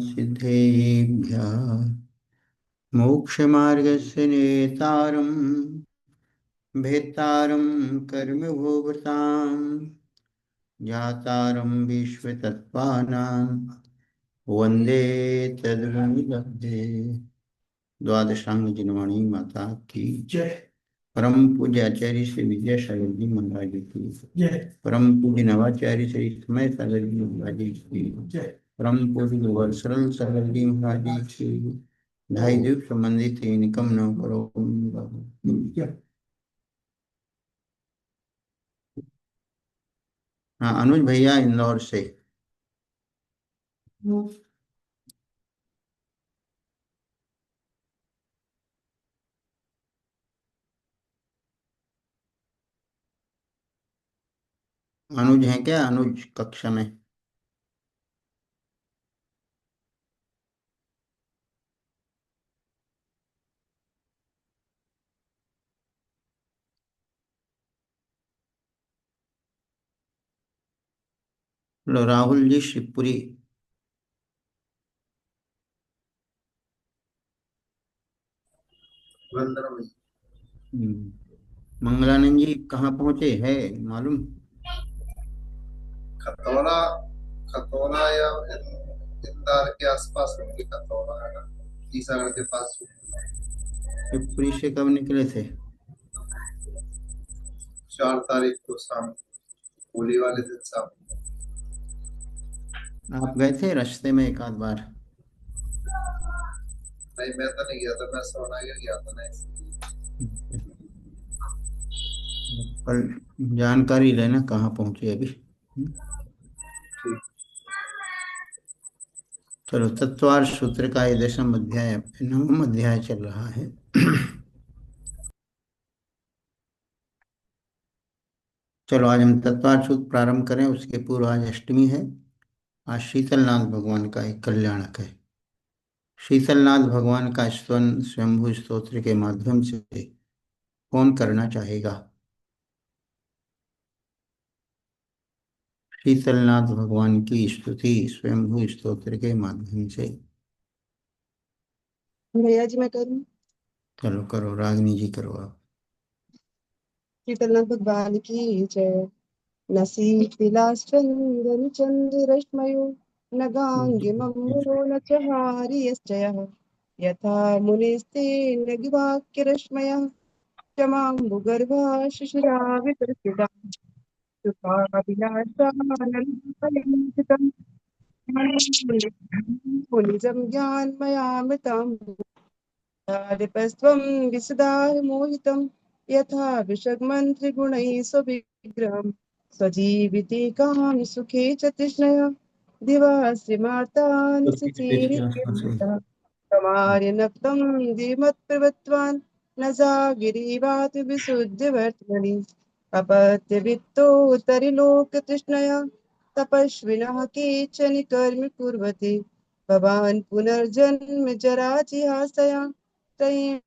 सिद्धेभ्यः मोक्षमार्गस्य नेतारं भेत्तारं कर्मभोक्तां ज्ञातारं विश्वतत्त्वानां वन्दे तद्गुणिलब्धे। द्वादशांग जिनवाणी माता की जय। परम पूज्य आचार्य श्री विद्यासागर जी महाराज की जय। परम पूज्य नवाचार्य श्री समय सागर जी महाराज की जय। परम पूज्य वत्सल सागर जी महाराज की ढाई द्वीप संबंधित निकम न करो। हाँ, अनुज भैया इंदौर से। अनुज है क्या? अनुज कक्षा में। लो, राहुल जी शिवपुरी। मंगलानंद जी कहाँ पहुंचे है मालूम? खतौना। खतौना या इंदौर के आसपास होंगे। खतौना है ना, ईसागढ़ के पास। शिवपुरी से कब निकले थे? 4 तारीख को शाम, होली वाले दिन शाम। आप गए थे रास्ते में एक आध बार? नहीं, मैं तो नहीं गया था, मैं सोनागिर गया था ना, इसलिए। कल जानकारी लेना कहाँ पहुंचे अभी। ठीक। चलो, तत्वार सूत्र का ये 10वां अध्याय, 9वां अध्याय चल रहा है। चलो, आज हम तत्वार सूत्र प्रारंभ करें। उसके पूर्व आज अष्टमी है। आज शीतलनाथ भगवान का एक कल्याणक है। शीतलनाथ भगवान का स्तवन स्वयंभू स्तोत्र के माध्यम से कौन करना चाहेगा? शीतलनाथ भगवान की स्तुति स्वयंभू स्तोत्र के माध्यम से। भैया जी मैं करूँ? चलो करो, रागिनी जी करो आप। शीतलनाथ भगवान की जय। न शीतलाश्चंदन चंद्रश्मयो न गांगिमम्बरो न च हारियश्चयः यथा मुनिस्ते न वाक्यरश्मयः क्षमाम्बुगर्भा शिशिरावितर्किता सुखाभिलाषानन्दफलम् पुनिजं ज्ञानमयामृताम् विसदाय मोहितं यथा विषग्मन्त्रिगुणैः स्वविग्रहं स्वजीविते कामि सुखे च तृष्णया दिवा श्रीमाता निशिचीरित्यः कमार्यनक्तं धीमत्प्रवत्वान् न जागिरीवातु विशुद्धिवर्त्मनि अपत्यवित्तोत्तरिलोकतृष्णया तपस्विनः केचन कर्म कुर्वति भवान् पुनर्जन्म जरा जिहासया प्रवृत्तिम।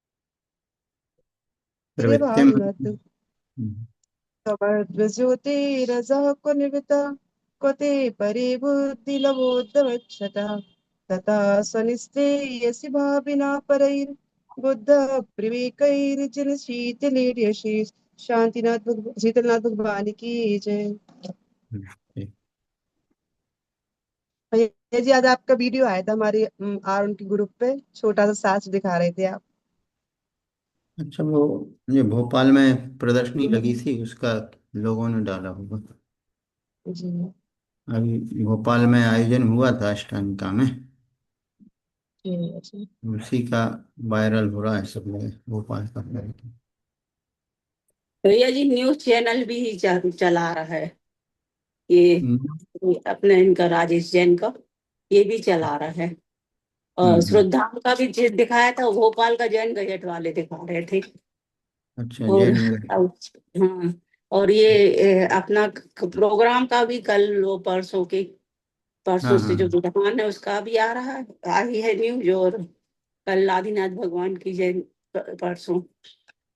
त्रयीर्भानुमत् समद्वज्योतिरसः क्व निवृत्ता क्व ते परे बुद्धिलवोद्धवक्षतः तथा स्वनिस्तेयसि भाविना परैर्बुद्धः प्रविवेकैर्जनशीतलीर्यसि शीतलनाथ भगवान की जय। भैया जी आज आपका वीडियो आया था हमारे आर उनके ग्रुप पे, छोटा सा सास दिखा रहे थे आप। अच्छा, वो ये भोपाल में प्रदर्शनी लगी थी, उसका लोगों ने डाला होगा। जी अभी भोपाल में आयोजन हुआ था अष्टांगिका में, जी। उसी का वायरल हो रहा है सब में, भोपाल का। भैया जी न्यूज चैनल भी चला रहा है ये हम्म। अपने इनका राजेश जैन का, ये भी चला रहा है। और हम्म। श्रद्धा का भी दिखाया था, भोपाल का जैन गजट वाले दिखा रहे थे। अच्छा, और जैन नगर। हाँ, और ये अपना प्रोग्राम का भी कल वो परसों हाँ से हाँ। जो विधान है उसका भी आ रहा है, आई है न्यूज। और कल आदिनाथ भगवान की जयंती परसों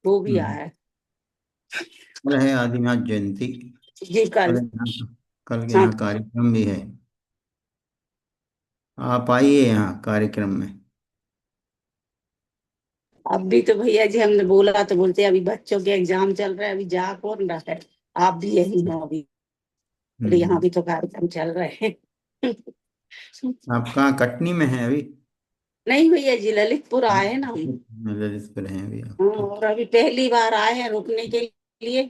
वो भी आया है। कल है आदिनाथ जयंती। जी कल कल। यहाँ, कल के हाँ यहाँ कार्यक्रम भी है। आप आइए यहाँ कार्यक्रम में। अब भी तो भैया जी हमने बोला तो बोलते अभी बच्चों के एग्जाम चल रहे हैं, अभी जा कौन रहा है। आप भी यही हो अभी। बोले यहाँ हम्म। भी तो कार्यक्रम चल रहे हैं। आप कहाँ, कटनी में हैं अभी? नहीं भैया जी, ललितपुर आए ना हम। ललितपुर हैं अभी आप, हाँ, ठीक। और अभी पहली बार आए हैं रुकने के लिए।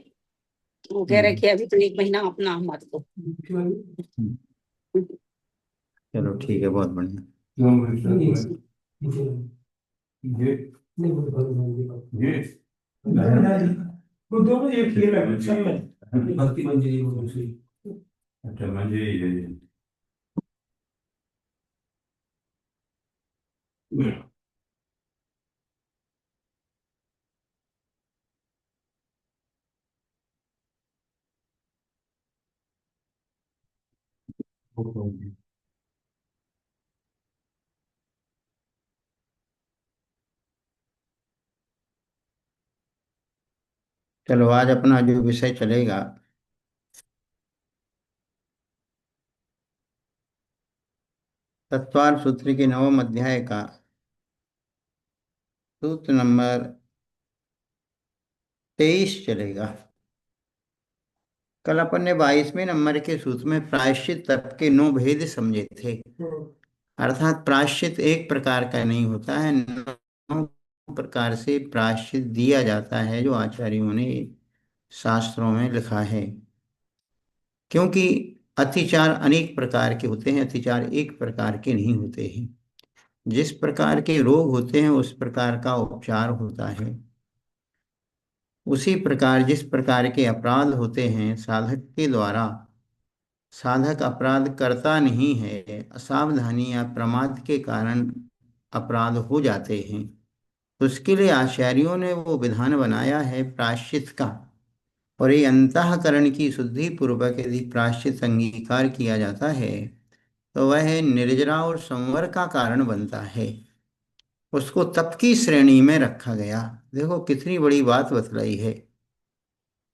वो कह रहे हम्म। कि अभी तो एक महीना अपना मत दो। हम्म। चलो ठीक है, बहुत बढ़िया। वो दोनों एक ही है सब में भक्ति मंजरी वो दूसरी। अच्छा मंजरी है ये। चलो आज अपना जो विषय चलेगा, तत्वार सूत्र के नवम अध्याय का सूत्र नंबर 23 चलेगा। कल अपन ने 22वें नंबर के सूत्र में प्रायश्चित तप के 9 भेद समझे थे। अर्थात प्रायश्चित एक प्रकार का नहीं होता है, 9 प्रकार से प्रायश्चित दिया जाता है, जो आचार्यों ने शास्त्रों में लिखा है। क्योंकि अतिचार अनेक प्रकार के होते हैं, अतिचार एक प्रकार के नहीं होते हैं। जिस प्रकार के रोग होते हैं उस प्रकार का उपचार होता है। उसी प्रकार जिस प्रकार के अपराध होते हैं, साधक के द्वारा साधक अपराध करता नहीं है, असावधानी या प्रमाद के कारण अपराध हो जाते हैं, तो उसके लिए आचार्यों ने वो विधान बनाया है प्रायश्चित का। और ये अंतःकरण की शुद्धि पूर्वक यदि प्रायश्चित अंगीकार किया जाता है तो वह निर्जरा और संवर का कारण बनता है। उसको तप की श्रेणी में रखा गया। देखो कितनी बड़ी बात बतलाई है।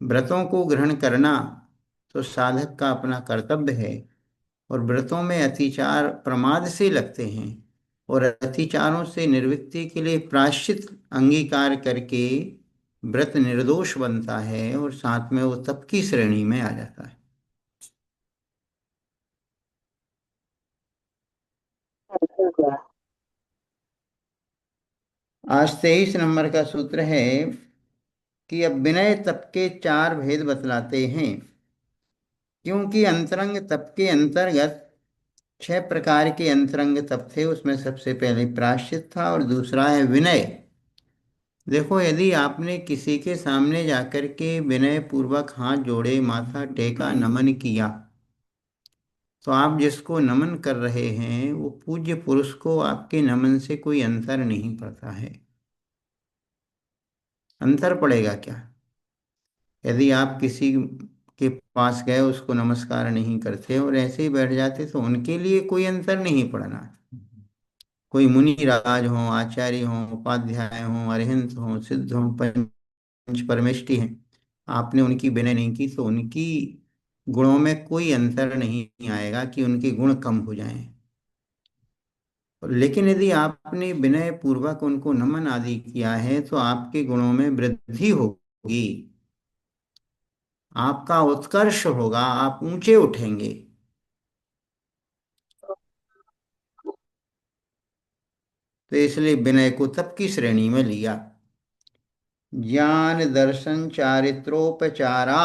व्रतों को ग्रहण करना तो साधक का अपना कर्तव्य है, और व्रतों में अतिचार प्रमाद से लगते हैं, और अतिचारों से निवृत्ति के लिए प्रायश्चित अंगीकार करके व्रत निर्दोष बनता है, और साथ में वो तप की श्रेणी में आ जाता है। आज 23 नंबर का सूत्र है कि अब विनय तप के 4 भेद बतलाते हैं। क्योंकि अंतरंग तप के अंतर्गत 6 प्रकार के अंतरंग तप थे। उसमें सबसे पहले प्रायश्चित था और दूसरा है विनय। देखो यदि आपने किसी के सामने जाकर के विनय पूर्वक हाथ जोड़े, माथा टेका, नमन किया, तो आप जिसको नमन कर रहे हैं वो पूज्य पुरुष को आपके नमन से कोई अंतर नहीं पड़ता है। अंतर पड़ेगा क्या? यदि आप किसी के पास गए, उसको नमस्कार नहीं करते और ऐसे ही बैठ जाते, तो उनके लिए कोई अंतर नहीं पड़ना। कोई मुनि राज हो, आचार्य हो, उपाध्याय हो, अरिहंत हो, सिद्ध हो, पंच परमेष्टि हैं, आपने उनकी विनय नहीं की तो उनकी गुणों में कोई अंतर नहीं आएगा कि उनके गुण कम हो जाएं। लेकिन यदि आपने विनय पूर्वक उनको नमन आदि किया है तो आपके गुणों में वृद्धि होगी, आपका उत्कर्ष होगा, आप ऊंचे उठेंगे। तो इसलिए विनय को तप की श्रेणी में लिया। ज्ञान दर्शन चारित्रोपचारा,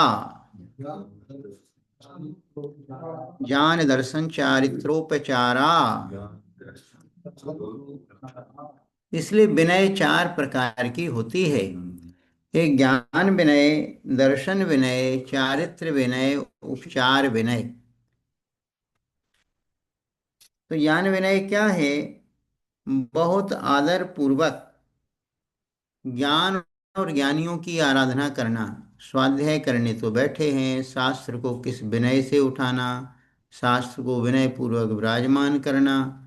ज्ञान दर्शन चारित्रोपचारा, इसलिए विनय 4 प्रकार की होती है। एक ज्ञान विनय, दर्शन विनय, चारित्र विनय, उपचार विनय। तो ज्ञान विनय क्या है? बहुत आदर पूर्वक ज्ञान और ज्ञानियों की आराधना करना। स्वाध्याय करने तो बैठे हैं, शास्त्र को किस विनय से उठाना, शास्त्र को विनय पूर्वक विराजमान करना।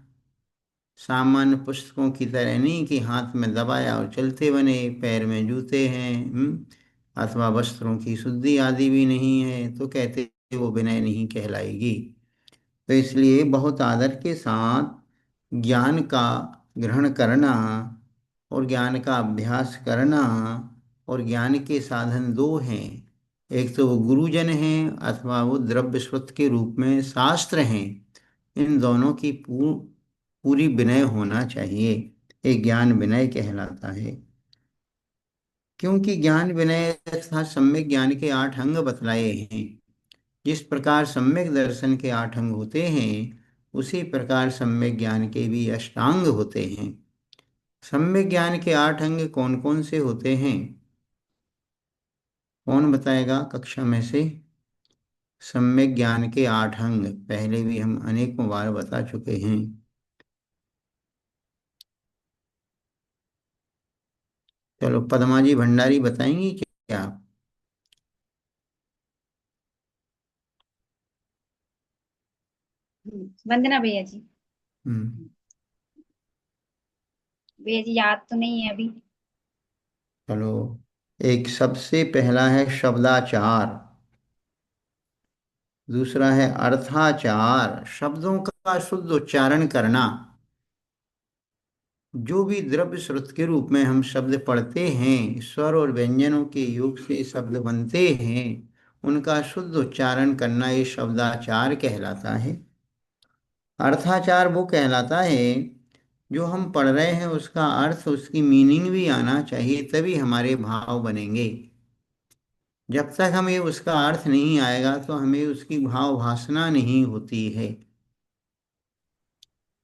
सामान्य पुस्तकों की तरह नहीं कि हाथ में दबाया और चलते बने, पैर में जूते हैं, अथवा वस्त्रों की शुद्धि आदि भी नहीं है, तो कहते वो विनय नहीं कहलाएगी। तो इसलिए बहुत आदर के साथ ज्ञान का ग्रहण करना और ज्ञान का अभ्यास करना और ज्ञान के साधन दो हैं। एक तो वो गुरुजन हैं अथवा वो द्रव्य स्रोत के रूप में शास्त्र हैं। इन दोनों की पूरी विनय होना चाहिए। एक ज्ञान विनय कहलाता है। क्योंकि ज्ञान विनय तथा सम्यक ज्ञान के 8 अंग बतलाए हैं। जिस प्रकार सम्यक दर्शन के 8 अंग होते हैं, उसी प्रकार सम्यक ज्ञान के भी अष्टांग होते हैं। सम्यक ज्ञान के 8 अंग कौन कौन से होते हैं? कौन बताएगा कक्षा में से? सम्यक ज्ञान के 8 अंग पहले भी हम अनेकों बार बता चुके हैं। चलो, पद्मा जी भंडारी बताएंगी क्या? वंदना भैया जी। हम्म। भैया जी याद तो नहीं है अभी। चलो, एक सबसे पहला है शब्दाचार। दूसरा है अर्थाचार, शब्दों का शुद्ध उच्चारण करना। जो भी द्रव्य श्रुत के रूप में हम शब्द पढ़ते हैं, स्वर और व्यंजनों के योग से शब्द बनते हैं, उनका शुद्ध उच्चारण करना ये शब्दाचार कहलाता है। अर्थाचार वो कहलाता है जो हम पढ़ रहे हैं उसका अर्थ, उसकी मीनिंग भी आना चाहिए, तभी हमारे भाव बनेंगे। जब तक हमें उसका अर्थ नहीं आएगा तो हमें उसकी भाव भासना नहीं होती है।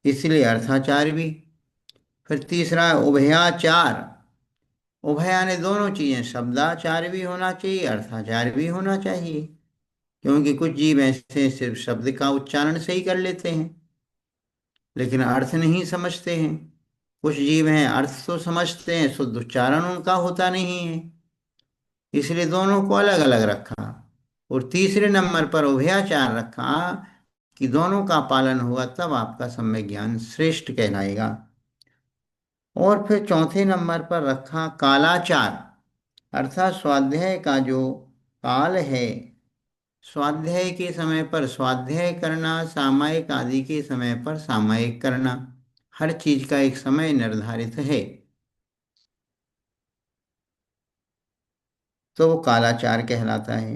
इसलिए अर्थाचार भी। फिर तीसरा है उभयाचार। उभया ने दोनों चीजें, शब्दाचार भी होना चाहिए, अर्थाचार भी होना चाहिए। क्योंकि कुछ जीव ऐसे सिर्फ शब्द का उच्चारण सही कर लेते हैं लेकिन अर्थ नहीं समझते हैं। कुछ जीव हैं अर्थ तो समझते हैं, शुद्ध उच्चारण उनका होता नहीं है। इसलिए दोनों को अलग अलग रखा। और तीसरे नंबर पर उभयाचार रखा कि दोनों का पालन होगा तब आपका सम्यक ज्ञान श्रेष्ठ कहलाएगा। और फिर चौथे नंबर पर रखा कालाचार, अर्थात स्वाध्याय का जो काल है, स्वाध्याय के समय पर स्वाध्याय करना, सामायिक आदि के समय पर सामायिक करना। हर चीज का एक समय निर्धारित है, तो वो कालाचार कहलाता है।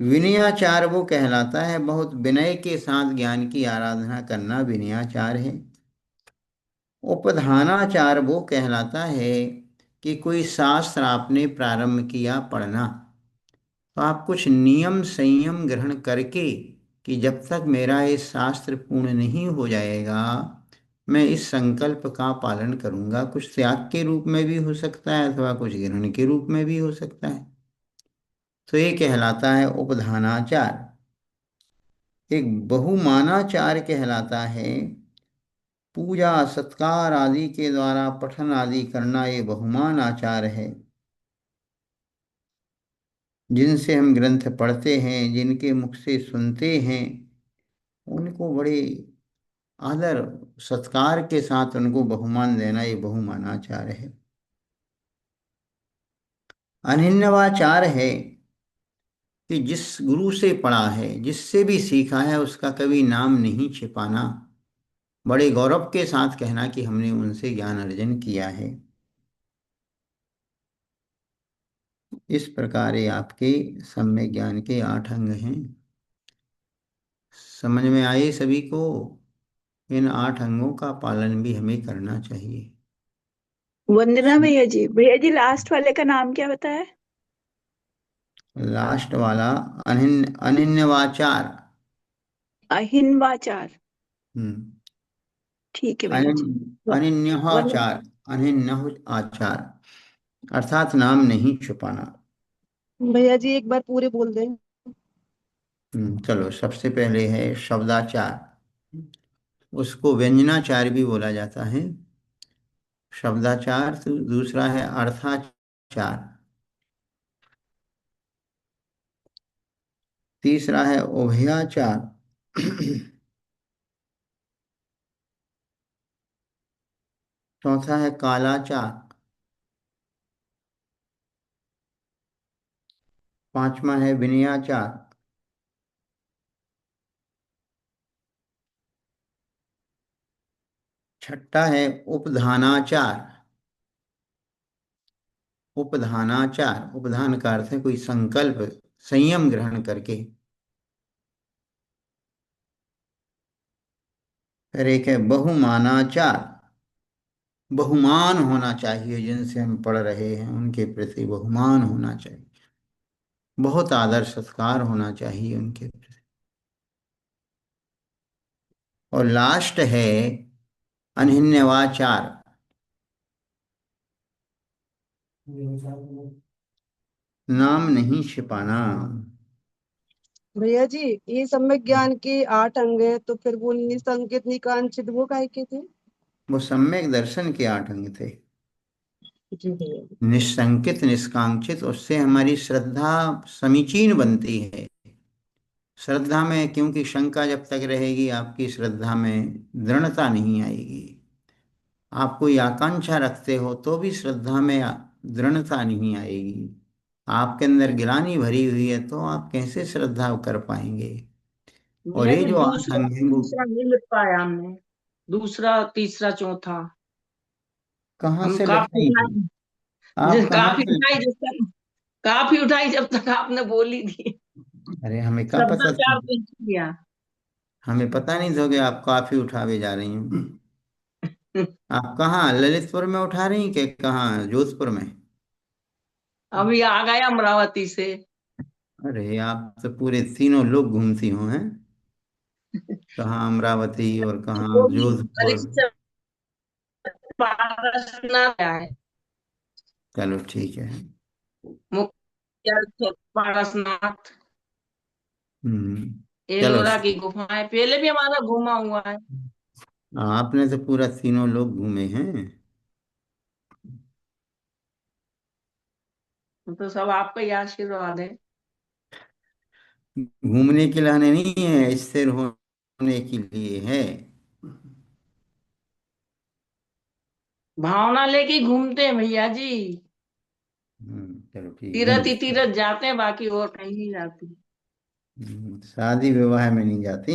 विनयाचार वो कहलाता है बहुत विनय के साथ ज्ञान की आराधना करना, विनयाचार है। उपधानाचार वो कहलाता है कि कोई शास्त्र आपने प्रारंभ किया पढ़ना, तो आप कुछ नियम संयम ग्रहण करके कि जब तक मेरा ये शास्त्र पूर्ण नहीं हो जाएगा मैं इस संकल्प का पालन करूंगा। कुछ त्याग के रूप में भी हो सकता है अथवा कुछ ग्रहण के रूप में भी हो सकता है, तो ये कहलाता है उपधानाचार। एक बहुमानाचार कहलाता है, पूजा सत्कार आदि के द्वारा पठन आदि करना, ये बहुमान आचार है। जिनसे हम ग्रंथ पढ़ते हैं, जिनके मुख से सुनते हैं, उनको बड़े आदर सत्कार के साथ उनको बहुमान देना, ये बहुमानाचार है। अनिन्नवाचार है कि जिस गुरु से पढ़ा है, जिससे भी सीखा है, उसका कभी नाम नहीं छिपाना, बड़े गौरव के साथ कहना कि हमने उनसे ज्ञान अर्जन किया है। इस प्रकार ये आपके सम्यक ज्ञान के 8 अंग हैं। समझ में आए सभी को? इन 8 अंगों का पालन भी हमें करना चाहिए। वंदना भैया जी, लास्ट वाले का नाम क्या बताया? लास्ट वाला अनिन्नवाचार। अहिन्वाचार। हम्म। ठीक है भैया जी। वंदना। अनिन्यहाचार, अनिन्य आचार अर्थात नाम नहीं छुपाना। भैया जी एक बार पूरे बोल दें। चलो, सबसे पहले है शब्दाचार। उसको व्यंजनाचार भी बोला जाता है। शब्दाचार तो दूसरा है अर्थाचार। तीसरा है उभयाचार। चौथा है कालाचार। पांचवा है विनयाचार। छठा है उपधानाचार। उपधानाचार, उपधान का अर्थ है कोई संकल्प, संयम ग्रहण करके। फिर एक है बहुमानाचार। बहुमान होना चाहिए, जिनसे हम पढ़ रहे हैं उनके प्रति बहुमान होना चाहिए, बहुत आदर सत्कार होना चाहिए उनके प्रति। और लास्ट है अनन्यवाचार। नाम नहीं छिपाना। भैया जी, ये सम्यक ज्ञान के 8 अंग है, तो फिर वो निसंकित निकांक्षित वो काहे के थे? वो सम्यक दर्शन के 8 अंग थे। जी भैया जी। निस्संकित निष्कांक्षित, उससे हमारी श्रद्धा समीचीन बनती है। श्रद्धा में क्योंकि शंका जब तक रहेगी, आपकी श्रद्धा में दृढ़ता नहीं आएगी। आप कोई आकांक्षा रखते हो तो भी श्रद्धा में दृढ़ता नहीं आएगी। आपके अंदर गिलानी भरी हुई है तो आप कैसे श्रद्धा कर पाएंगे। और भैया ये जी, जो आठ दूसरा अंग हैं वो तीसरा नहीं लिख पाया हमने। दूसरा तीसरा चौथा कहाँ हम से काफी लिखाएंगे। उठाई। आप कहाँ काफी से। उठाई जब तक, काफी उठाई जब तक आपने बोली थी। अरे हमें क्या पता था। शब्दाचार तो किया। हमें पता नहीं था कि आप काफी उठावे जा रही हैं। आप कहाँ ललितपुर में उठा रही हैं कि कहाँ जोधपुर में। अभी आ गया अमरावती से। अरे आप तो पूरे तीनों लोग घूमती हो हैं। कहाँ अमरावती और कहाँ वो भी जोधपुर। परीक्षा पारसनाथ है। चलो ठीक है। मुख्य पारसनाथ, हम्म। चलो। एलोरा की गुफाएं पहले भी हमारा घूमा हुआ है। आपने तो पूरा तीनों लोग घूमे हैं। तो सब आपका ही आशीर्वाद है। घूमने के लिए नहीं है, स्थिर होने के लिए है। भावना लेके ही घूमते हैं भैया जी। चलो ठीक है। तीरथ ही तीरथ जाते हैं, बाकी और कहीं नहीं जाती। शादी विवाह में नहीं जाती।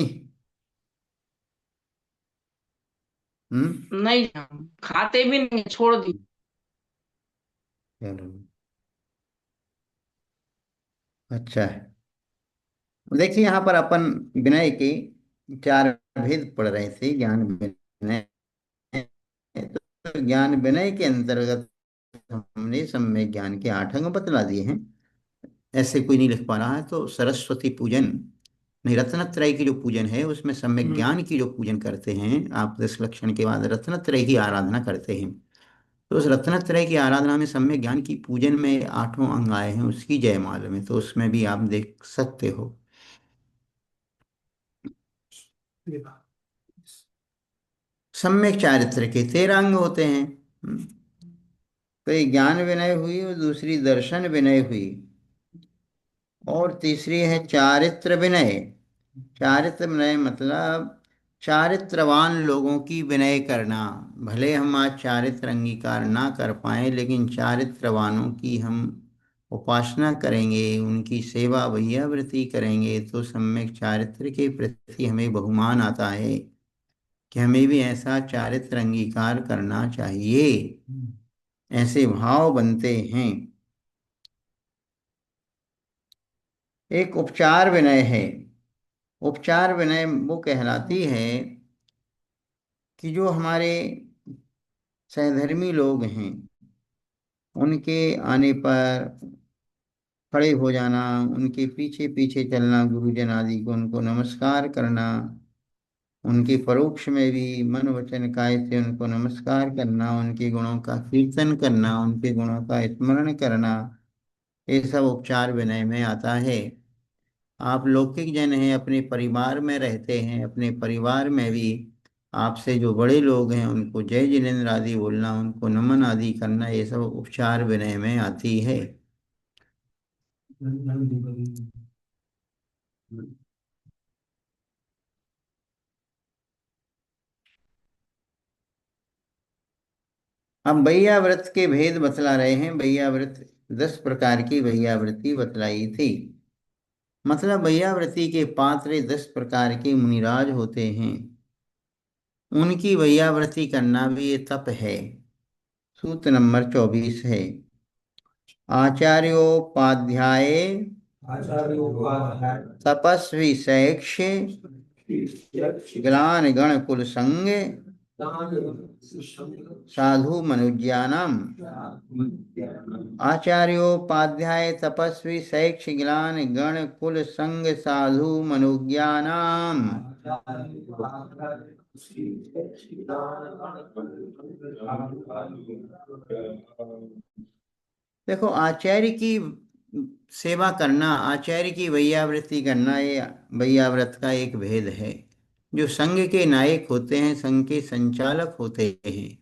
हम्म। नहीं, हम खाते भी नहीं, छोड़ दी। चलो अच्छा है। देखिए यहाँ पर अपन विनय के 4 भेद पढ़ रहे थे, ज्ञान विनय। तो ज्ञान विनय के अंतर्गत हमने सम्यक ज्ञान के 8 अंग बतला दिए हैं। ऐसे कोई नहीं लिख पा रहा है तो सरस्वती पूजन नहीं, रत्नत्रय की जो पूजन है उसमें सम्यक ज्ञान की जो पूजन करते हैं आप, 10 लक्षण के बाद रत्नत्रय की आराधना करते हैं। तो उस रत्नत्रय की आराधना में सम्यक ज्ञान की पूजन में 8वां अंग आए हैं, उसकी जयमाला में, तो उसमें भी आप देख सकते हो। सम्यक चारित्र के 13 अंग होते हैं। तो एक ज्ञान विनय हुई और दूसरी दर्शन विनय हुई, और तीसरी है चारित्र विनय। चारित्र विनय मतलब चारित्रवान लोगों की विनय करना। भले हम आज चारित्र अंगीकार ना कर पाए, लेकिन चारित्रवानों की हम उपासना करेंगे, उनकी सेवा वैयावृत्ति करेंगे, तो सम्यक चारित्र के प्रति हमें बहुमान आता है कि हमें भी ऐसा चारित्र अंगीकार करना चाहिए। ऐसे भाव बनते हैं। एक उपचार विनय है। उपचार विनय वो कहलाती है कि जो हमारे सहधर्मी लोग हैं उनके आने पर खड़े हो जाना, उनके पीछे पीछे चलना, गुरुजन आदि को उनको नमस्कार करना, उनके परोक्ष में भी मन वचन काय से उनको नमस्कार करना, उनके गुणों का कीर्तन करना, उनके गुणों का स्मरण करना, ये सब उपचार विनय में आता है। आप लौकिक जन हैं, अपने परिवार में रहते हैं, अपने परिवार में भी आपसे जो बड़े लोग हैं उनको जय जिनेन्द्र आदि बोलना, उनको नमन आदि करना, ये सब उपचार विनय में आती है। हम भैयाव्रत के भेद बतला रहे हैं। भैयाव्रत 10 प्रकार की भैयाव्रती बतलाई थी। मतलब भैयाव्रती के पात्र 10 प्रकार के मुनिराज होते हैं। उनकी वैयावृत्ति करना भी ये तप है। सूत्र नंबर 24 है। आचार्योपाध्याय आचार्योपाध्याय तपस्वी शैक्ष्य ग्लान गण कुल संग साधु मनुज्यानाम। आचार्योपाध्याय तपस्वी शैक्ष्य ग्लान गण कुल संग साधु मनुज्ञानाम। देखो, आचार्य की सेवा करना, आचार्य की वैयावृत्ति करना, ये वैयाव्रत का एक भेद है। जो संघ के नायक होते हैं, संघ के संचालक होते हैं,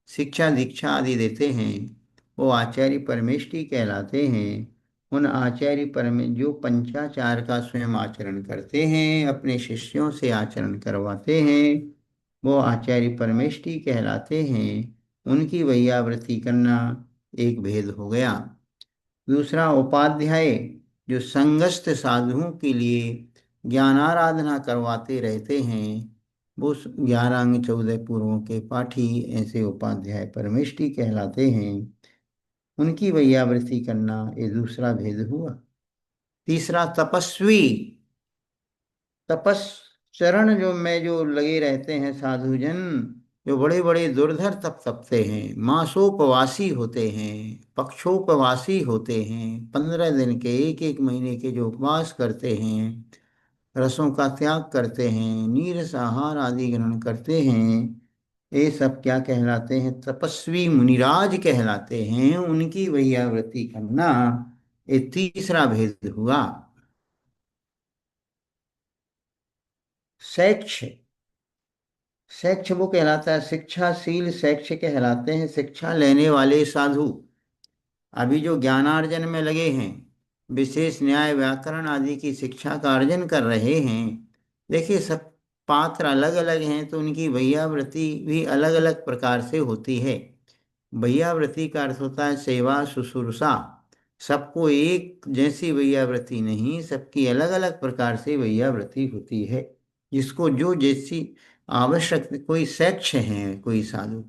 शिक्षा दीक्षा आदि देते हैं, वो आचार्य परमेष्ठी कहलाते हैं। उन आचार्य जो पंचाचार का स्वयं आचरण करते हैं, अपने शिष्यों से आचरण करवाते हैं, वो आचार्य परमेष्ठी कहलाते हैं। उनकी वैयावृत्ति करना एक भेद हो गया। दूसरा, उपाध्याय जो संगस्थ साधुओं के लिए ज्ञानाराधना करवाते रहते हैं, वो 11 अंग 14 पूर्वों के पाठी, ऐसे उपाध्याय परमेष्ठी कहलाते हैं। उनकी वैयावृत्ति करना ये दूसरा भेद हुआ। तीसरा, तपस्वी तपस्चरण जो लगे रहते हैं साधुजन, जो बड़े बड़े दुर्धर तप तपते हैं, मासोपवासी होते हैं, पक्षोपवासी होते हैं, 15 दिन के, एक एक महीने के जो उपवास करते हैं, रसों का त्याग करते हैं, नीरस आहार आदि ग्रहण करते हैं, ये सब क्या कहलाते हैं? तपस्वी मुनिराज कहलाते हैं। उनकी वैयावृत्ति करना ये तीसरा भेद हुआ। शैक्ष शैक्ष वो कहलाता है, शिक्षाशील शैक्ष कहलाते हैं, शिक्षा लेने वाले साधु। अभी जो ज्ञानार्जन में लगे हैं, विशेष न्याय व्याकरण आदि की शिक्षा का अर्जन कर रहे हैं, देखिए सब पात्र अलग अलग हैं, तो उनकी वैयावृत्ति भी अलग अलग प्रकार से होती है। वैयावृत्ति का अर्थ होता है सेवा शुश्रूषा। सबको एक जैसी वैयावृत्ति नहीं, सबकी अलग अलग प्रकार से वैयावृत्ति होती है, जिसको जो जैसी आवश्यक। कोई शैक्ष हैं, कोई साधु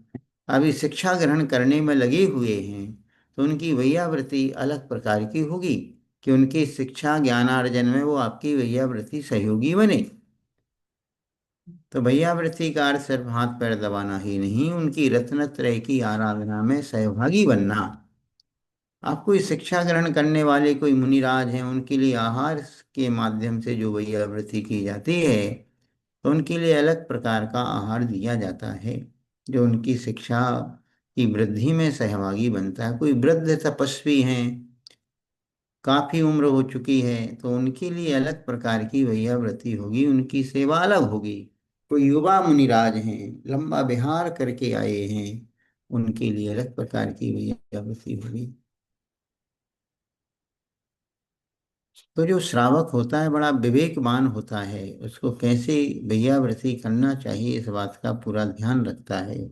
अभी शिक्षा ग्रहण करने में लगे हुए हैं, तो उनकी वैयावृत्ति अलग प्रकार की होगी कि उनकी शिक्षा ज्ञानार्जन में वो आपकी वैयावृत्ति सहयोगी बने। तो वैयावृत्ति का अर्थ सिर्फ हाथ पैर दबाना ही नहीं, उनकी रत्नत्रय की आराधना में सहभागी बनना। आप कोई शिक्षा ग्रहण करने वाले कोई मुनिराज हैं, उनके लिए आहार के माध्यम से जो वैयावृत्ति की जाती है, तो उनके लिए अलग प्रकार का आहार दिया जाता है, जो उनकी शिक्षा की वृद्धि में सहभागी बनता है। कोई वृद्ध तपस्वी हैं, काफी उम्र हो चुकी है, तो उनके लिए अलग प्रकार की वैयावृत्ति होगी, उनकी सेवा अलग होगी। कोई युवा मुनिराज हैं, लंबा विहार करके आए हैं, उनके लिए अलग प्रकार की वैयावृत्ति होगी। तो जो श्रावक होता है बड़ा विवेकवान होता है, उसको कैसे वैयावृत्ति करना चाहिए इस बात का पूरा ध्यान रखता है।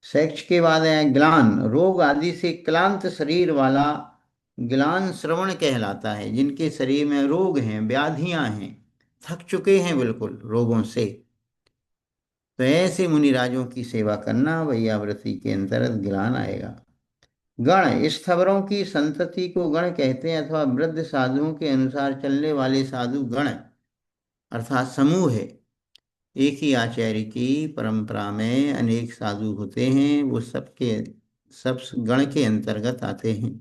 सेक्स के बाद है ग्लान, रोग आदि से क्लांत शरीर वाला ग्लान श्रवण कहलाता है। जिनके शरीर में रोग हैं, व्याधियां हैं, थक चुके हैं बिल्कुल रोगों से, तो ऐसे मुनिराजों की सेवा करना वैयावृत्ति के अंतर्गत ग्लान आएगा। गण, स्थवरों की संतति को गण कहते हैं, अथवा वृद्ध साधुओं के अनुसार चलने वाले साधु गण अर्थात समूह है। एक ही आचार्य की परंपरा में अनेक साधु होते हैं, वो सबके सब गण के अंतर्गत आते हैं।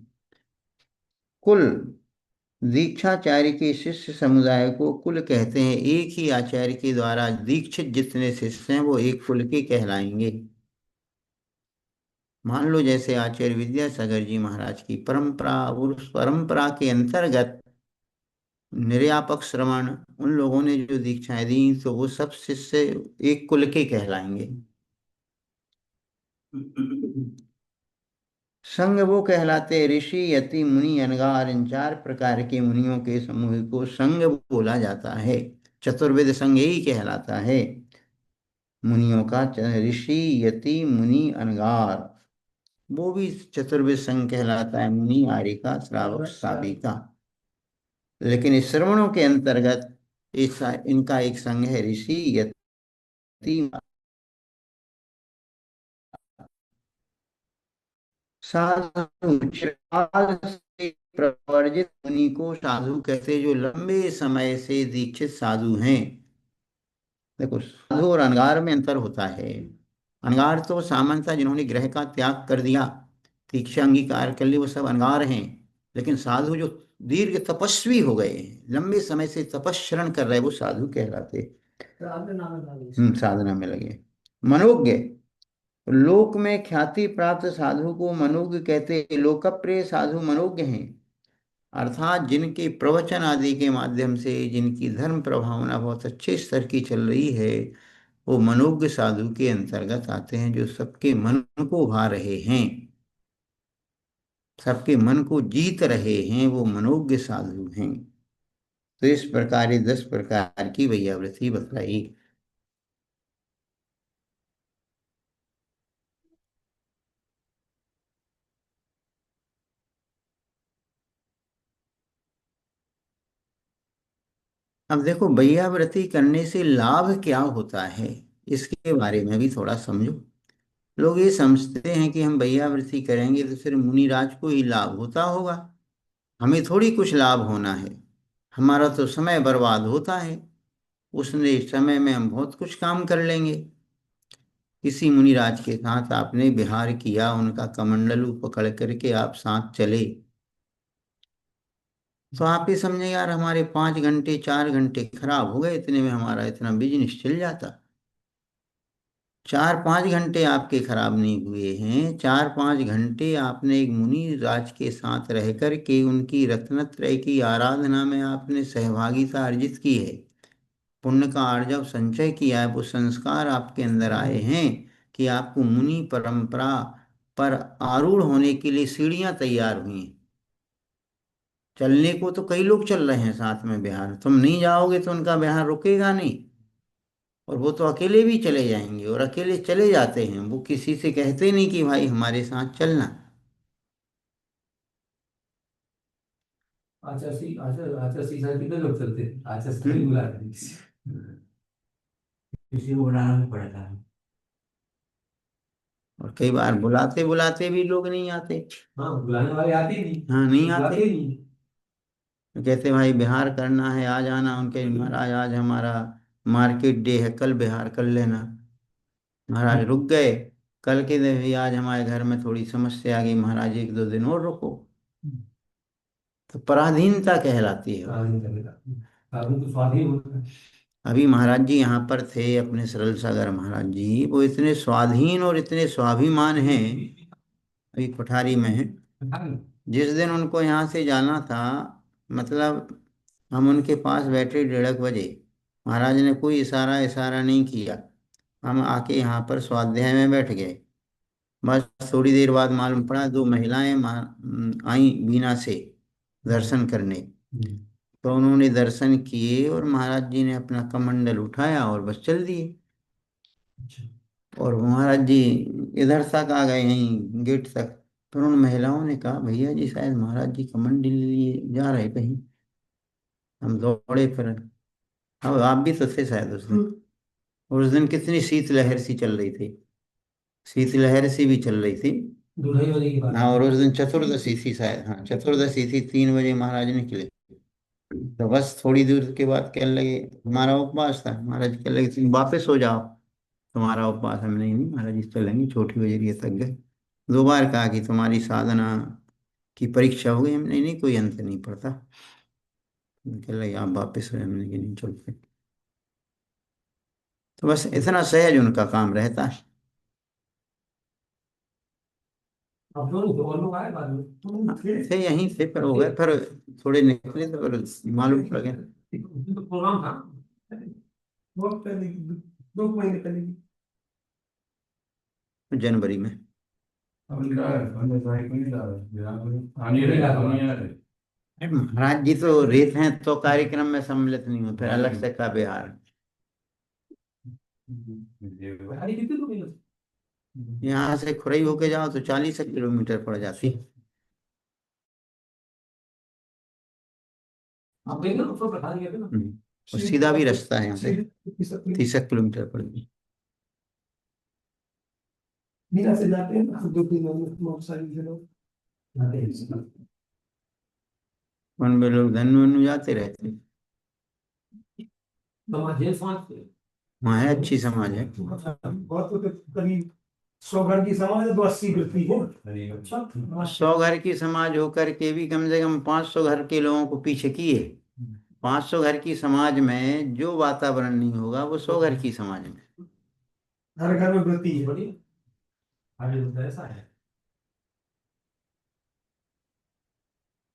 कुल, दीक्षाचार्य के शिष्य समुदाय को कुल कहते हैं। एक ही आचार्य के द्वारा दीक्षित जितने शिष्य हैं वो एक कुल के कहलाएंगे। मान लो जैसे आचार्य विद्यासागर जी महाराज की परंपरा, उस परंपरा के अंतर्गत निर्यापक श्रवण, उन लोगों ने जो दीक्षाएं दी, तो वो सब शिष्य एक कुल के कहलाएंगे। संघ वो कहलाते ऋषि यति मुनि अनगार, इन 4 प्रकार के मुनियों के समूह को संघ बोला जाता है। चतुर्वेद संघ यही कहलाता है, मुनियों का ऋषि यति मुनि अनगार, वो भी चतुर्वेद संघ कहलाता है, मुनि आर्य श्रावक साबिका। लेकिन इस श्रवणों के अंतर्गत इनका एक संघ है ऋषि यति साधु चिराग से प्रवर्जित मुनि को साधु कहते, जो लंबे समय से दीक्षित साधु हैं। देखो, साधु और अनगार में अंतर होता है। अनगार तो सामान्यतः जिन्होंने ग्रह का त्याग कर दिया, दीक्षा अंगीकार कर ली, वो सब अनगार हैं। लेकिन साधु जो दीर्घ तपस्वी हो गए हैं, लंबे समय से तपस्चरण कर रहे हैं, वो साधु कहलाते। साधना में लगे। मनोज्ञ, लोक में ख्याति प्राप्त साधु को मनोज्ञ कहते। लोकप्रिय साधु मनोज्ञ हैं, अर्थात जिनके प्रवचन आदि के माध्यम से जिनकी धर्म प्रभावना बहुत अच्छे स्तर की चल रही है, वो मनोज्ञ साधु के अंतर्गत आते हैं। जो सबके मन को भा रहे हैं, सबके मन को जीत रहे हैं, वो मनोज्ञ साधु हैं। तो इस प्रकार ये 10 प्रकार की वैयावृत्ति बतलाई। अब देखो, वैयावृत्ति करने से लाभ क्या होता है, इसके बारे में भी थोड़ा समझो। लोग ये समझते हैं कि हम वैयावृत्ति करेंगे तो सिर्फ मुनिराज को ही लाभ होता होगा, हमें थोड़ी कुछ लाभ होना है। हमारा तो समय बर्बाद होता है, उसने समय में हम बहुत कुछ काम कर लेंगे। किसी मुनिराज के साथ आपने विहार किया, उनका कमंडलू पकड़ करके आप साथ चले, तो आप ही समझे यार हमारे 5 घंटे 4 घंटे खराब हो गए, इतने में हमारा इतना बिजनेस चल जाता। 4-5 घंटे आपके खराब नहीं हुए हैं, 4-5 घंटे आपने एक मुनि राज के साथ रह कर के उनकी रत्नत्रय की आराधना में आपने सहभागिता अर्जित की है, पुण्य का आर्जव संचय किया है। वो संस्कार आपके अंदर आए हैं कि आपको मुनि परंपरा पर आरूढ़ होने के लिए सीढ़ियां तैयार हुई हैं। चलने को तो कई लोग चल रहे हैं साथ में बिहार, तुम नहीं जाओगे तो उनका बिहार रुकेगा नहीं, और वो तो अकेले भी चले जाएंगे, और अकेले चले जाते हैं, वो किसी से कहते नहीं कि भाई हमारे साथ चलना। अच्छा सीधा कितने लोग चलते हैं? अच्छा स्त्री बुला रहे हैं किसी को बुलाना भी पड़ता है। और कई बार बुलाते बुलाते भी लोग नहीं आते। हाँ, बुलाने वाले आते ही नहीं। हाँ, नहीं बुलाते आते। ही नहीं। तो कहते भाई बिहार करना है, आ जाना। उनके महाराज आज हमारा मार्केट डे है, कल बिहार कर लेना। महाराज रुक गए, कल के दिन भी आज हमारे घर में थोड़ी समस्या आ गई, महाराज 1-2 दिन और रुको। तो पराधीनता कहलाती है। आदमी तो स्वाधीन होता है। अभी महाराज जी यहाँ पर थे, अपने सरल सागर महाराज जी, वो इतने स्वाधीन और इतने स्वाभिमान हैं, अभी कोठारी में है। जिस दिन उनको यहाँ से जाना था, मतलब हम उनके पास बैठे 1:30 बजे, महाराज ने कोई इशारा इशारा नहीं किया, हम आके यहाँ पर स्वाध्याय में बैठ गए। बस थोड़ी देर बाद मालूम पड़ा 2 महिलाएं आई बीना से दर्शन करने। तो उन्होंने दर्शन किए और महाराज जी ने अपना कमंडल उठाया और बस चल दिए। और महाराज जी इधर तक आ गए, यहीं गेट तक। फिर उन महिलाओं ने कहा भैया जी शायद महाराज जी कमंडल लिए जा रहे कहीं। हम दौड़े फिर, अब आप भी तो थे शायद उस दिन। और उस दिन कितनी शीतलहर सी चल रही थी, शीतलहर सी भी चल रही थी। दूल्हे वाले की बात। हाँ, और उस दिन चतुर्दशी थी शायद, हाँ चतुर्दशी थी। 3 बजे महाराज निकले। तो बस थोड़ी दूर के बाद कहने लगे, हमारा उपवास था। महाराज कहने लगे तुम वापस हो जाओ, तुम्हारा उपवास। हम नहीं नहीं महाराज जी चलेंगे, छोटी बजरिया तक गए। 2 बार कहा कि तुम्हारी साधना की परीक्षा हो गई। हम नहीं नहीं, कोई अंत नहीं पड़ता। कहने लगे आप वापस हो, हमने कि नहीं चलते। तो बस इतना सहज उनका काम रहता है। अब दोनों तो और लोग आए बाद में। थे यहीं थे, पर हो गए, फिर थोड़े निकले तो फिर मालूम पड़ गया। तो प्रोग्राम था बहुत पहले की, 2 महीने पहले की। जनवरी में। महाराज जी तो रेत हैं तो कार्यक्रम में सम्मिलित नहीं हुए, फिर अलग से का बिहार। यहाँ से खुरई होके जाओ तो 40 किलोमीटर पड़ जाती। आप देख लो तो बता दिया ना। और सीधा भी रास्ता है यहाँ से, 30 किलोमीटर पड़ गई। मीना से जाते हैं ना 2-3 मोटरसाइकिल से लोग जाते हैं। उन में लोग धन वन जाते रहते हैं। समाज है, समाज से वहाँ है, अच्छी समाज है। बहुत तो करीब 100 घर की समाज है तो 80 व्यक्ति है। अच्छा 100 घर की समाज होकर के भी कम से कम 500 घर के लोगों को पीछे किए। 500 घर की समाज में जो वातावरण नहीं होगा वो 100 घर की समाज में। हर घर में वृत्ति है बड़ी आगे होता है, ऐसा है।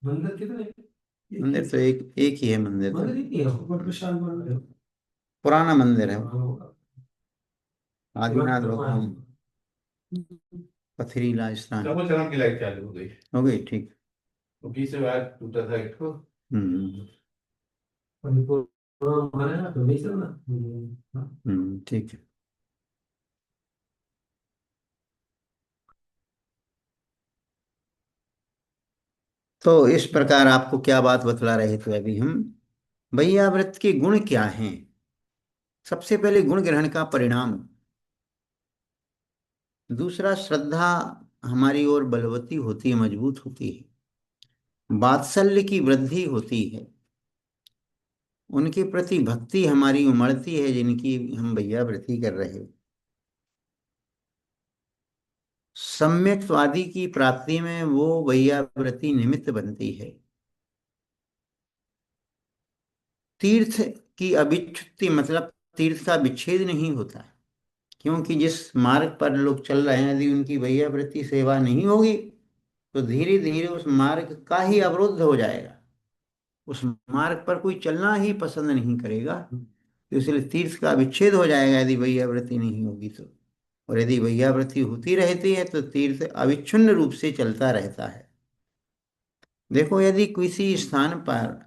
मंदिर कितने? मंदिर तो एक एक ही है मंदिर तो। मंदिर ही है, ऊपर विशाल मंदिर है। पुराना मंदिर है, आदिनाथ भगवान पथरीला स्थान। डबल चरण की लाइट चालू हो गई। हो गई, ठीक। तो बीच से वायर टूटा था एक तो। हम्म उनको मारे ना तो नहीं चलना। ठीक है। तो इस प्रकार आपको क्या बात बतला रहे थे अभी हम, भैया व्रत के गुण क्या हैं। सबसे पहले गुण ग्रहण का परिणाम। दूसरा, श्रद्धा हमारी ओर बलवती होती है, मजबूत होती है। वात्सल्य की वृद्धि होती है। उनके प्रति भक्ति हमारी उमड़ती है, जिनकी हम भैया व्रती कर रहे हैं। सम्यक्तवादी की प्राप्ति में वो भैया व्रती निमित्त बनती है। तीर्थ की अभिच्युति मतलब तीर्थ का विच्छेद नहीं होता है, क्योंकि जिस मार्ग पर लोग चल रहे हैं यदि उनकी भैया व्रती सेवा नहीं होगी तो धीरे धीरे उस मार्ग का ही अवरुद्ध हो जाएगा। उस मार्ग पर कोई चलना ही पसंद नहीं करेगा। तो इसलिए तीर्थ का विच्छेद हो जाएगा यदि भैयाव्रती नहीं होगी तो। और यदि भैयाव्रती होती रहती है तो तीर्थ अविच्छिन्न रूप से चलता रहता है। देखो, यदि किसी स्थान पर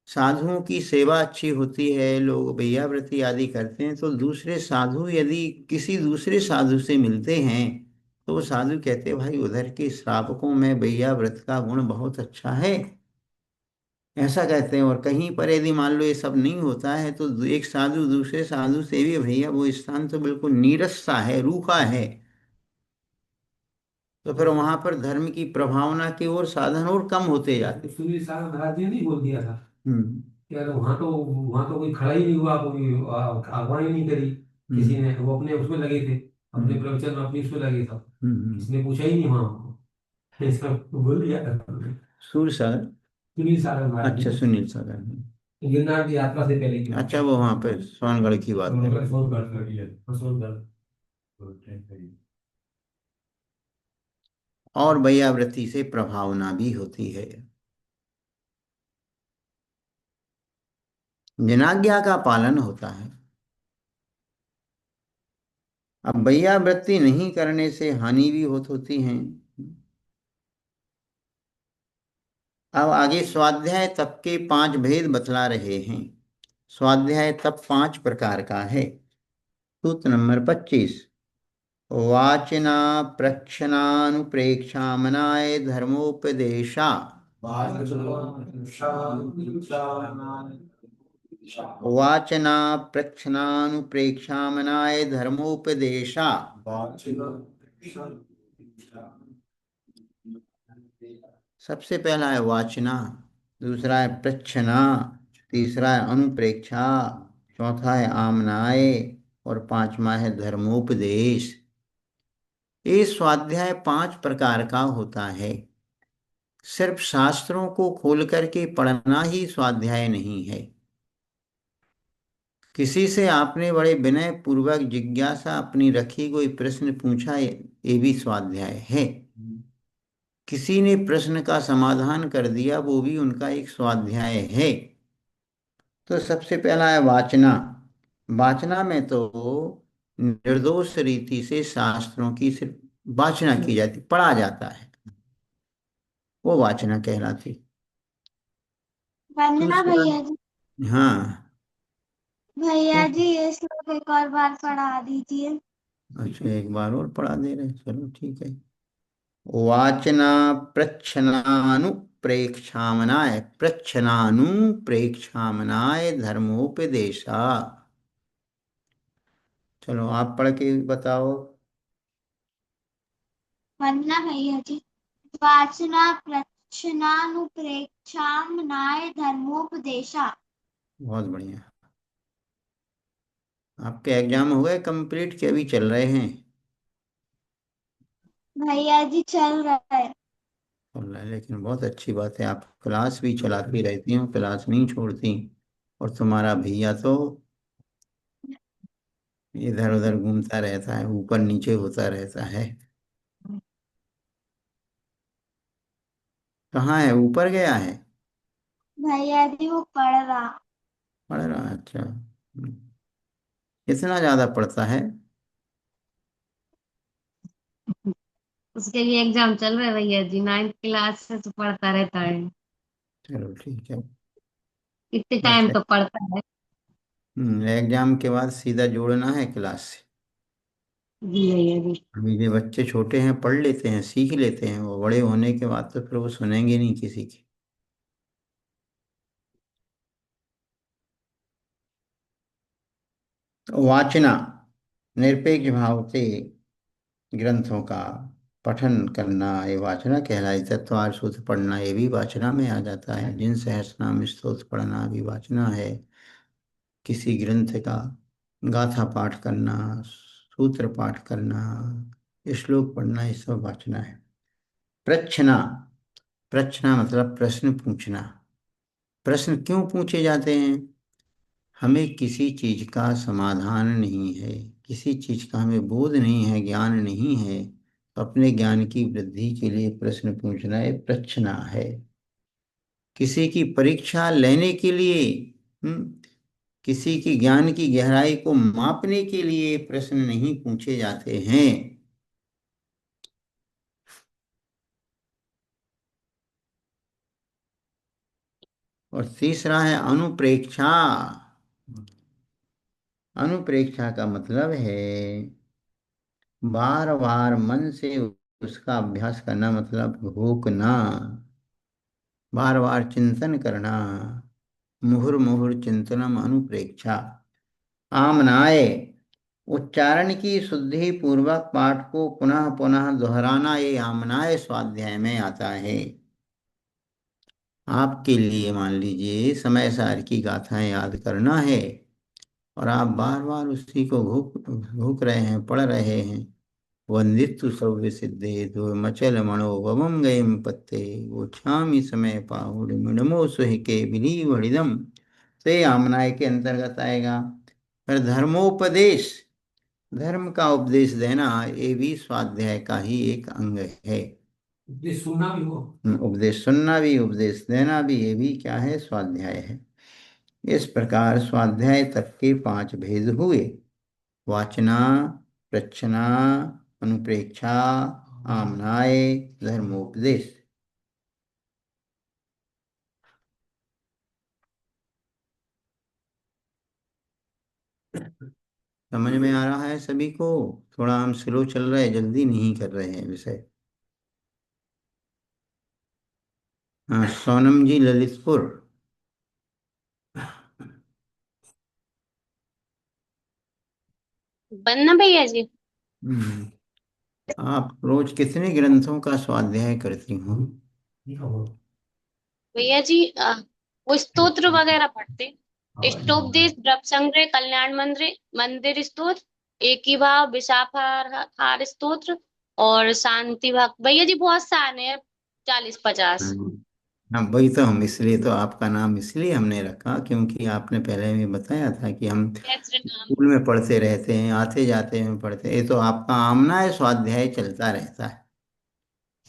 साधुओं की सेवा अच्छी होती है, लोग भैयाव्रती आदि करते हैं, तो दूसरे साधु यदि किसी दूसरे साधु से मिलते हैं तो वो साधु कहते हैं, भाई उधर के श्रावकों में भैयाव्रत का गुण बहुत अच्छा है, ऐसा कहते हैं। और कहीं पर यदि मान लो ये सब नहीं होता है तो एक साधु दूसरे साधु से भी, भैया वो स्थान तो बिल्कुल नीरस सा है, रूखा है, तो फिर वहां पर धर्म की प्रभावना की ओर साधन और कम होते जाते। सुनील साहब महाराज जी ने बोल दिया था हम्म यार, वहां तो कोई खड़ा ही नहीं हुआ, कोई अगवानी नहीं करी किसी ने। वो अपने उसमें लगे थे, अपने प्रवचन में अपनी उसमें लगे था। किसी ने पूछा ही नहीं वहां को। ऐसा बोल दिया सूर सागर। सुनील साहब महाराज अच्छा, जी। सुनील सागर। गिरनार की यात्रा से पहले की बात अच्छा, वो वहां पे सोनगढ़ की बात है। है। सोनगढ़। और भैयाव्रती से प्रभावना भी होती है, जनाज्ञा का पालन होता है। अब भैयाव्रती नहीं करने से हानि भी होती है। अब आगे स्वाध्याय तप के 5 भेद बतला रहे हैं। स्वाध्याय तप 5 प्रकार का है। सूत्र नंबर 25। वाचना प्रक्षणानुप्रेक्षामनाय धर्मोपदेशा। वाचना प्रक्षणानुप्रेक्षामनाय धर्मोपदेशा। सबसे पहला है वाचना, दूसरा है प्रच्छना, तीसरा है अनुप्रेक्षा, चौथा है आमनाय और पांचवा है धर्मोपदेश। ये स्वाध्याय 5 प्रकार का होता है। सिर्फ शास्त्रों को खोल करके पढ़ना ही स्वाध्याय नहीं है। किसी से आपने बड़े विनय पूर्वक जिज्ञासा अपनी रखी, कोई प्रश्न पूछा, ये भी स्वाध्याय है। किसी ने प्रश्न का समाधान कर दिया, वो भी उनका एक स्वाध्याय है। तो सबसे पहला है वाचना। वाचना में तो निर्दोष रीति से शास्त्रों की सिर्फ वाचना की जाती, पढ़ा जाता है, वो वाचना कहलाती। वंदना दूसरा, भैया जी। हाँ। भैया जी ये श्लोक एक और बार पढ़ा दीजिए। अच्छा, एक बार और पढ़ा दे रहे हैं, चलो ठीक है। वाचना प्रच्छनानुप्रेक्षामनाय, प्रच्छनानुप्रेक्षामनाय धर्मोपदेशा। चलो आप पढ़ के बताओ। वंदना भैया जी। वाचना प्रच्छनानुप्रेक्षामनाय धर्मोपदेशा। बहुत बढ़िया। आपके एग्जाम हो गए कंप्लीट कि अभी चल रहे हैं? भैया जी चल रहा है। चल रहा है, लेकिन बहुत अच्छी बात है, आप क्लास भी चलाती रहती हो, क्लास नहीं छोड़ती। और तुम्हारा भैया तो इधर उधर घूमता रहता है, ऊपर नीचे होता रहता है। कहाँ है, ऊपर गया है? भैया जी वो पढ़ रहा। पढ़ रहा है, अच्छा। इतना ज्यादा पढ़ता है? उसके लिए एग्जाम चल रहे भैया जी, 9th क्लास से तो पढ़ता रहता है। चलो ठीक है। इतने बस टाइम तो पढ़ता है। एग्जाम के बाद सीधा जोड़ना है क्लास से। जी भैया जी। अभी ये बच्चे छोटे हैं, पढ़ लेते हैं, सीख लेते हैं, वो बड़े होने के बाद तो फिर वो सुनेंगे नहीं किसी की। वाचना, निरपेक्ष भाव से ग्रंथों का पठन करना ये वाचना कहलाई। तत्वार सूत्र पढ़ना ये भी वाचना में आ जाता है। जिन सहस्रनाम स्तोत्र पढ़ना भी वाचना है। किसी ग्रंथ का गाथा पाठ करना, सूत्र पाठ करना, श्लोक पढ़ना, ये सब वाचना है। प्रच्छना, प्रश्न मतलब प्रश्न पूछना। प्रश्न क्यों पूछे जाते हैं? हमें किसी चीज का समाधान नहीं है, किसी चीज का हमें बोध नहीं है, ज्ञान नहीं है, तो अपने ज्ञान की वृद्धि के लिए प्रश्न पूछना है, प्रश्न है। किसी की परीक्षा लेने के लिए, किसी की ज्ञान की गहराई को मापने के लिए प्रश्न नहीं पूछे जाते हैं। और तीसरा है अनुप्रेक्षा। अनुप्रेक्षा का मतलब है बार बार मन से उसका अभ्यास करना, मतलब रोकना, बार बार चिंतन करना। मुहुर मुहुर चिंतनम अनुप्रेक्षा। आमनाय, उच्चारण की शुद्धि पूर्वक पाठ को पुनः पुनः दोहराना, ये आमनाय स्वाध्याय में आता है। आपके लिए मान लीजिए समय सार की गाथाएं याद करना है, और आप बार बार उसी को घूक घूक रहे हैं, पढ़ रहे हैं। वंदितु सव्य सिद्धे दो मचल मणो वमम गयम पत्ते वो छामी समय पाहुड़ मिडमो सुहिके बिली वड़िदम। तो ये आमनाय के अंतर्गत आएगा। फिर धर्मोपदेश, धर्म का उपदेश देना, ये भी स्वाध्याय का ही एक अंग है। उपदेश सुनना भी हो। उपदेश सुनना भी, उपदेश देना भी, ये भी क्या है, स्वाध्याय है। इस प्रकार स्वाध्याय तक के 5 भेद हुए। वाचना, प्रच्छना, अनुप्रेक्षा, आमनाय, धर्मोपदेश। समझ में आ रहा है सभी को? थोड़ा हम स्लो चल रहे हैं, जल्दी नहीं कर रहे हैं विषय। हाँ, सोनम जी ललितपुर। बनना भैया जी। हम्म, आप रोज कितने ग्रंथों का स्वाध्याय करती हूँ? भैया जी वो स्तोत्र वगैरह पढ़ते, इष्टोपदेश, द्रव संग्रह, कल्याण मंदिर मंदिर स्तोत्र, एक ही भाव, विशाखार हार स्तोत्र और शांति भाग। भैया जी बहुत सारे हैं, 40-50। हाँ, वही तो, हम इसलिए तो आपका नाम इसलिए हमने रखा, क्योंकि आपने पहले भी बताया था कि हम सहस्त्र नाम। स्कूल में पढ़ते रहते हैं, आते जाते हैं पढ़ते, ये तो आपका आमना है स्वाध्याय चलता रहता है।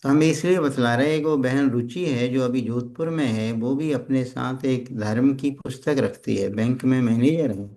तो हम इसलिए बतला रहे हैं कि वो बहन रुचि है जो अभी जोधपुर में है, वो भी अपने साथ एक धर्म की पुस्तक रखती है, बैंक में मैनेजर है।